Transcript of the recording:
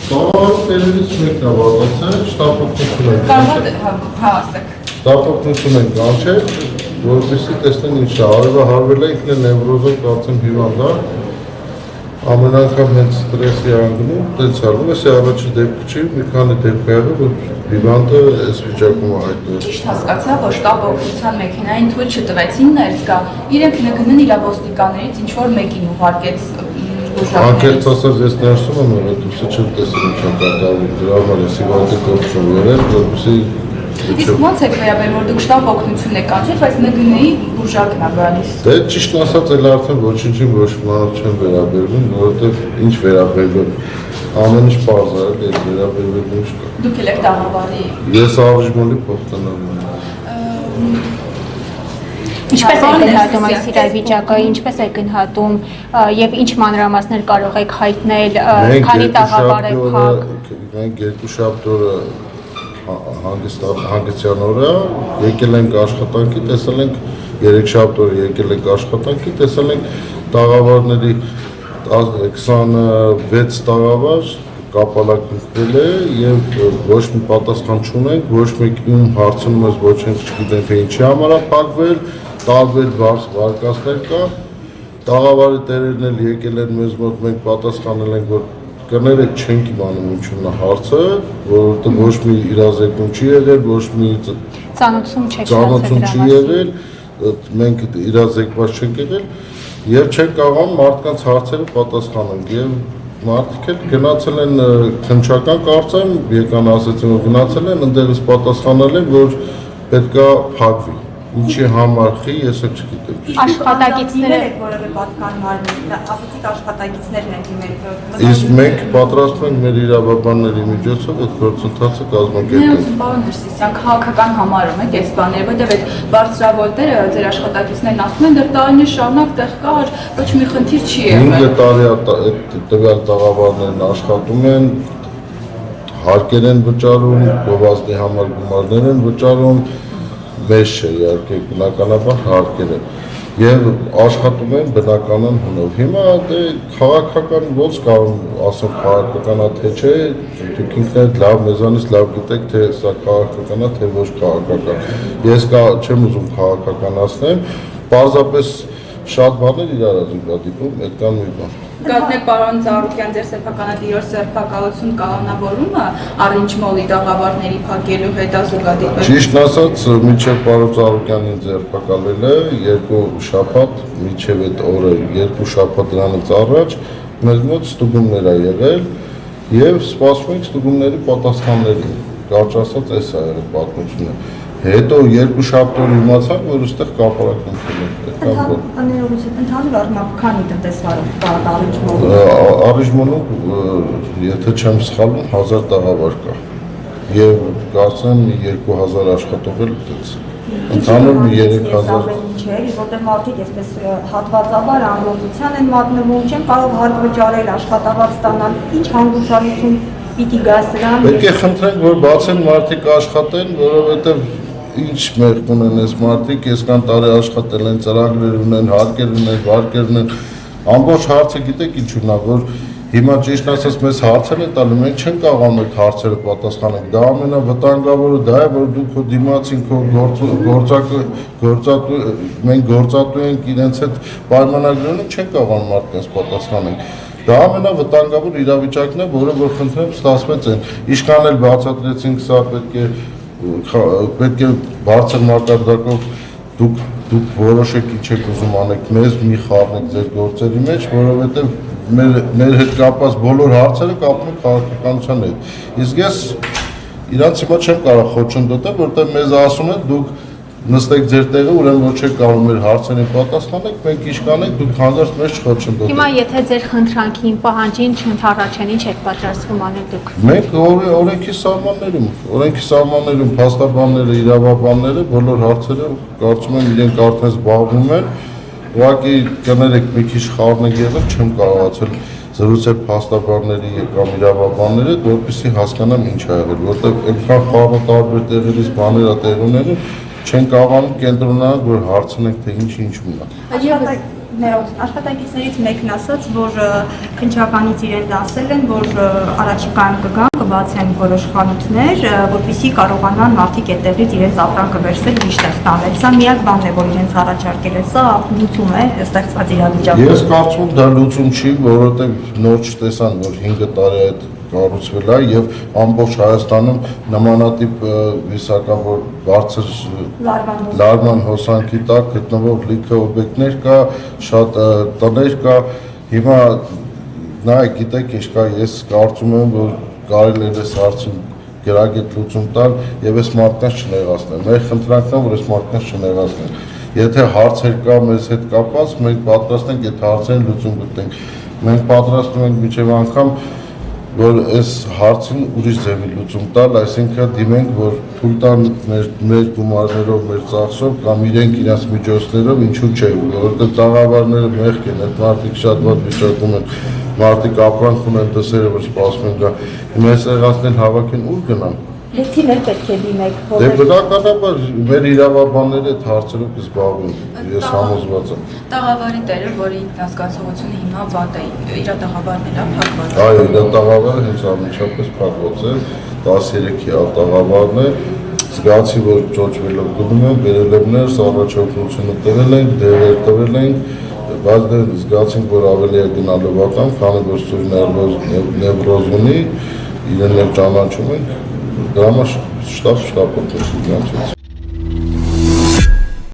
Տերերից մեկն է վազացել, շտապօգնություն ենք Հասեք։ Շտապօգնություն ենք կանչել, որպեսզի տեսնեն ինչ է, արևը հարվել է ինքն է նևրոզով կարծեմ հիվանդ է, ամեն անգամ հենց ստրեսի անգնում, տենց արվում է, առաջի դեպք չի, մի քանի դեպք է եղել, որ հիվանդը այս վիճակում է հայտնվել։ Ճիշտ հասկացա, որ շտապօգնության մեքենային թույլ չտվեցին ներս գա, իրենք նգնն իրավոստիկաներից ինչ-որ մեկին ուղարկեց Անկեղծ ասած ես ներսում եմ եղել, դուսը չեմ տեսել ինչ է կատարվում, դրա համար ես հիվանդի կողքում եղել, որպեսզի Իսկ ո՞նց եք վերաբերվում, որ դուք շտապօգնություն եք կանչել, բայց ՆԳՆ-ի ուժակն է գալիս։ Դե ճիշտն ասած էլ արդեն ոչինչին ոչ մանր չեմ վերաբերվում, որովհետև ինչ վերաբերվում, ամեն ինչ պարզ է, ես վերաբերվում ինչ կա։ Դուք եք տաղավարի։ Ես առիժմոլի փոխտնօրեն եմ։ Ինչպես եք գնահատում այս իրավիճակը, ինչպես եք գնահատում եւ ինչ մանրամասներ կարող եք հայտնել, քանի տաղավար եք փակ։ Մենք երկուշաբթի օրը հանգստյան օրը եկել ենք աշխատանքի, տեսել ենք երեքշաբթի օրը եկել ենք աշխատանքի, տեսել ենք տաղավարների 26 տաղավար կապալակնվել է եւ ոչ մի պատասխան չունենք, ոչ մեկին հարցնում ես ոչ չգիտենք թե ինչի համար է փակվել, տարբեր վարկածներ կա, տաղավարի տերերն էլ եկել են մեզ մոտ, մենք պատասխանել ենք, որ կներեք չենք իմանում ինչու՞մն է հարցը, որովհետեւ ոչ մի իրազեկում չի եղել, ոչ մի ծանոթություն չի եղել, մենք իրազեկված չենք եղել եւ չենք կարողանում մարդկանց հարցերը պատասխանել եւ մարդիկ էլ գնացել են քննչական կարծեմ, եկան ասեցին որ գնացել են, ընդդեղս պատասխանել են, որ պետքա փակվի։ Ինչի համար խի, ես էլ չգիտեմ։ Աշխատակիցները եք որևէ պատկան մարմին, ասացիք աշխատակիցներն են դիմել։ Իսկ մենք պատրաստվում ենք մեր իրավաբանների միջոցով այդ գործընթացը կազմակերպել։ Պարոն Հրսիսյան, քաղաքական համարում եք այս բաները, որտեղ այդ բարձրավոլտերը ձեր աշխատակիցներն ասում են, դեռ տարիներ շարունակ տեղ կար, ոչ մի խնդիր չի եղել։ 5 տարի այդ տվյալ տաղավարներն աշխատում են, հարկեր են վճարում, գովազդի համար գումարներ են վճարում, մեզ չէ, իհարկե բնականաբար հարկեր են եւ աշխատում են բնականon հունով։ Հիմա դե քաղաքական ոնց կարող ասեմ քաղաքական է թե չէ, դուք ինքներդ լավ մեզանից լավ գիտեք թե սա քաղաքական է թե ոչ քաղաքական։ Ես չեմ ուզում քաղաքականացնեմ, պարզապես շատ բաներ իրար զուգադիպում, այդքան մի բան։ Գատնեք պարոն Ծառուկյան, ձեր սեփականատիրոջ սեփակալություն կանոնավորումը առինջմոլի տաղավարների փակելու հետ ազգադիպ է։ Ճիշտ ասած, մինչև պարոն Ծառուկյանին ձերբակալել է 2 շաբաթ, մինչև այդ օրը 2 շաբաթ դրանից առաջ մեզ մոտ ստուգումներ ա եղել եւ սպասում ենք ստուգումների պատասխաններին։ Կարճ ասած, այս է եղել պատմությունը։ Հետո 2 շաբաթ օր իմացանք, որ այստեղ կապարակնություն է։ Ընդհանուր առմամբ քանի տնտեսվարով կա առիջմոլ։ Առիջմոլում, եթե չեմ սխալվում, 1000 տաղավար կա։ Եվ կարծեմ 2000 աշխատող էլ այդպես։ Ընդհանուր 3000 չէ, որտեղ մարդիկ այսպես հատվածաբար ամբողջության են մատնվում, չեն կարող հարկ վճարել, աշխատավարձ ստանալ, ինչ հանգուցալություն պիտի գա սրան։ Պետք է խնդրենք, որ բացեն մարդիկ աշխատեն, որովհետև ինչ մեղք ունեն այս մարդիկ, այսքան տարի աշխատել են, ծրագրեր ունեն, հարկեր ունեն, վարկեր ունեն, ամբողջ հարցը գիտեք ինչու՞ն է, որ հիմա ճիշտ ասած մեզ հարցեր են տալու, մենք չենք կարողանում այդ հարցերը պատասխանել, դա ամենավտանգավորը դա է, որ դուք քո դիմացին քո մենք գործատու ենք իրենց հետ պայմանագրերում չենք կարողանում մարդկանց պատասխանել։ Դա ամենավտանգավոր իրավիճակն է, որը որ խնդրեմ ստացվեց են։ Ինչքան էլ բացատրեցինք, սա պետք է բարձր մակարդակով դուք որոշեք ինչ եք ուզում անեք, մեզ մի խառնեք ձեր գործերի մեջ, որովհետև մեր հետ կապված բոլոր հարցերը կապում են քաղաքականության հետ։ Իսկ ես իրանց հիմա չեմ կարող խոչընդոտել, որտեղ մեզ ասում են դուք նստեք ձեր տեղը, ուրեմն ոչ եք կարող մեր հարցերին պատասխանեք, մենք ինչ կանենք, դուք հանդարտ մեզ չխոչընդոտեք։ Հիմա եթե ձեր խնդրանքին, պահանջին չընդառաջեն, ինչ եք պատրաստվում անել դուք։ Մենք օրենքի սահմաններում փաստաբանները, իրավաբանները բոլոր հարցերը կարծում եմ իրենք արդեն զբաղվում են, ուղղակի կներեք մի քիչ խառնեք եղել, չեմ կարողացել զրուցել փաստաբանների կամ իրավաբանների հետ, որպեսզի հասկանամ ինչ ա եղել, որտեղ այնքան խառը տարբեր տեղերից բաներ ա տեղ ունենում, չեն կարողանում կենտրոնանալ, որ հարցնենք թե ինչ ունա։ Ներողություն, աշխատակիցներից մեկն ասաց, որ քննչականից իրեն ասել են, որ առաջիկայում կգան, կբացեն որոշ խանութներ, որպեսզի կարողանան մարդիկ այդտեղից իրենց ապրանքը վերցնել ու իշտեղ տանել։ Սա միակ բանն է, որ իրենց առաջարկել է, սա լուծում է ստեղծված իրավիճակում։ Ես կարծում եմ դա լուծում չի, որովհետև նոր չտեսան, որ 5 տարի այդ կառուցվել է եւ ամբողջ Հայաստանում նմանատիպ վիսակավոր բարձր լարման հոսանքի տակ գտնվող լիքը օբյեկտներ կա, շատ տներ կա։ Հիմա նայեք, գիտեք ինչ կա, ես կարծում եմ, որ կարելի է այս հարցին գրագետ լուծում տալ եւ այս մարդկանց չնեղացնել։ Մեր խնդրանքն է, որ այս մարդկանց չնեղացնեն։ Եթե հարցեր կա մեզ հետ կապված, մենք պատրաստ ենք այդ հարցերին լուծում գտնենք։ Մենք պատրաստվում ենք մինչեւ անգամ որ այս հարցին ուրիշ ձևի լուծում տալ, այսինքն դիմենք, որ թույլ տան մեր գումարներով, մեր ծախսով կամ իրենք իրենց միջոցներով, ինչու՞ չէ, որովհետև տաղավարները մեղք են, այդ մարդիկ շատ վատ վիճակում են, մարդիկ ապրանք ունեն դսերը, որ սպասում են գա, հիմա այս եղածներն հավաքեն ուր գնան։ Լեցիներ պետք է դիմեք։ Դե բնականաբար մեր իրավաբանները այդ հարցերով կզբաղվեն, ես համոզված եմ։ Տաղավարի տերը, որի ինքնազգացողությունը հիմա վատ է, իր տաղավարն է փակված։ Այո, իր տաղավարը հենց անմիջապես փակված է, 13-ի տաղավարն է, զգացի, որ ճոճվելով գնում եմ, բերել եմ ներս, առաջօգնությունը տվել ենք, դերեր տվել ենք, բայց դե զգացինք, որ ավելի է գնալովական, քանի որ սուր նևրոզ ունի, իրեն էլ ճանաչում ենք, դրա համար շտապ օգնություն գանչեց։